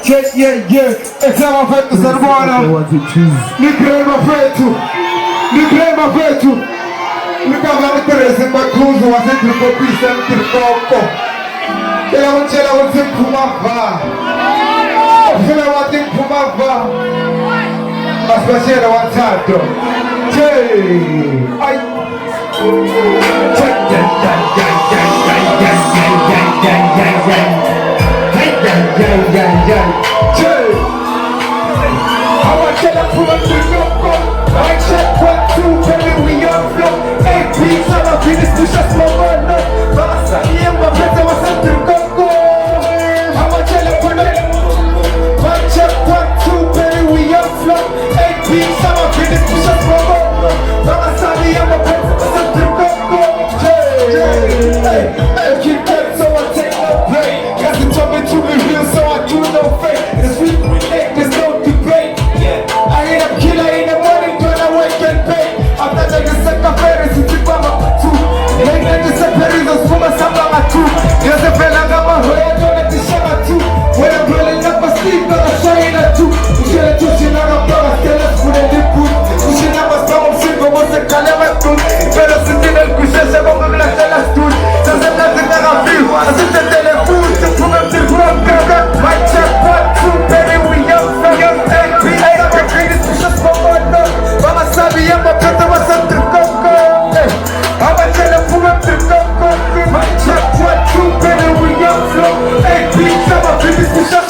Esema fetu sana Bwana. Ni krema fetu. Ni kama ni perese makuzo wa centro popista ntirkoko. Kila wote kumava. Kila wote kumava. Maspasiera watatu. Ai. I want you to pull up the logo. I check 1, 2, baby, we on flow. Hey, peace, I'm a finish, push us more on. Basta, y en my friends, I was up to go. I want you to pull up. I check 1, 2, baby, we on flow. Hey, peace, I'm a finish, push us more on. Basta, y en my friends, I was up to go. Hey, keep that, so I take no break. Got to jump into the real, so I do no fake. It's sweet, there's no debate. I hit a killer in the morning when I wake and pay. After that, you set the ferries, you keep on up too. Make that you set ferries, those women some of my two. There's a fella got my hair, don't let the show too. When I'm rolling up my sleep, but I'm showing that too. You should have touched it on a brother, tell us who they did put. You should have a strong shit, but what's the color of tune? Pero si tiene el cuchillo, se ponga en la tela tune. Se hace la tela a feel, así te telefoon. Se ponga en el front, my check 1, 2, baby, we young, young, Mama sabi ya mapeta wa santre koko. Ama jela fuga koko. My check 1, 2, baby, we on flow. Hey, beats, I'm a baby pusha.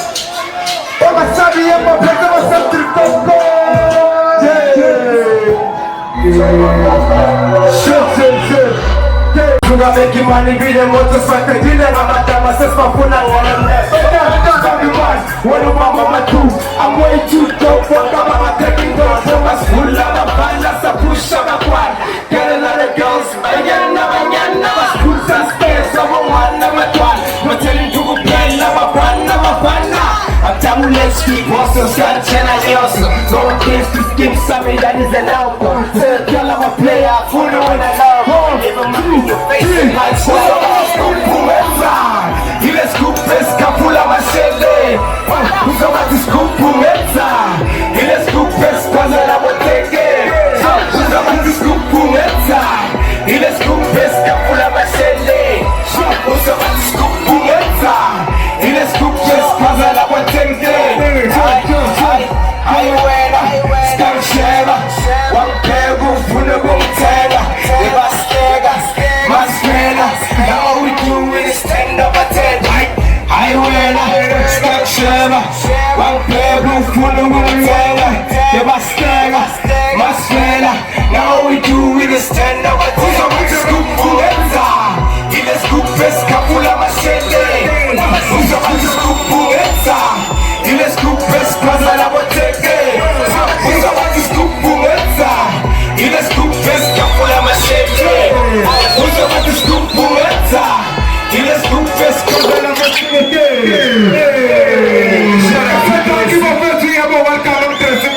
Mama sabi ya mapeta wa santre koko. Tunga make money, be the motorcycle, dealer, mama dama, says my phone, I wanna mess. One of my mama too. I'm way too dope for mama taking down from my school. I'm a band, that's a push on my quad. Get a lot of girls, again, my school's and stairs. Number 1, number 2. We're telling you to play number 1, number 1 now. I'm telling you, let's keep Boston, Scott, and I also go against the skin, something that is an album. Tell a girl I'm a player, full of when I love home. Give a man in your face, and like, ile skupy z kapula maszele. Uzomaty skupu meca. Ile skupy z pazera botekę. Uzomaty skupu meca. Ile skupy z kapula maszele. Uzomaty skupu meca. Ile skupy z pazera botekę. Ai wena, skanshera. Wampegu funa bumtena. Devastega, masmena. Now we do it, stand up at 10. I wena, skanshera. Wampegu funa bumtena. Devastega, masmena. Now we do it, stand up at 10. Uzomaty skupu meca. Ile skupy z kapula maszele. Uzomaty skupu meca. Ile skupy z pazera botekę. Uzomaty skupu meca. Ile skupy z kapula maszele. Uzomaty skupu meca. Ile skupy z pazera botekę. Żara feta, nie ma fetu, ja bo walka, on kresy.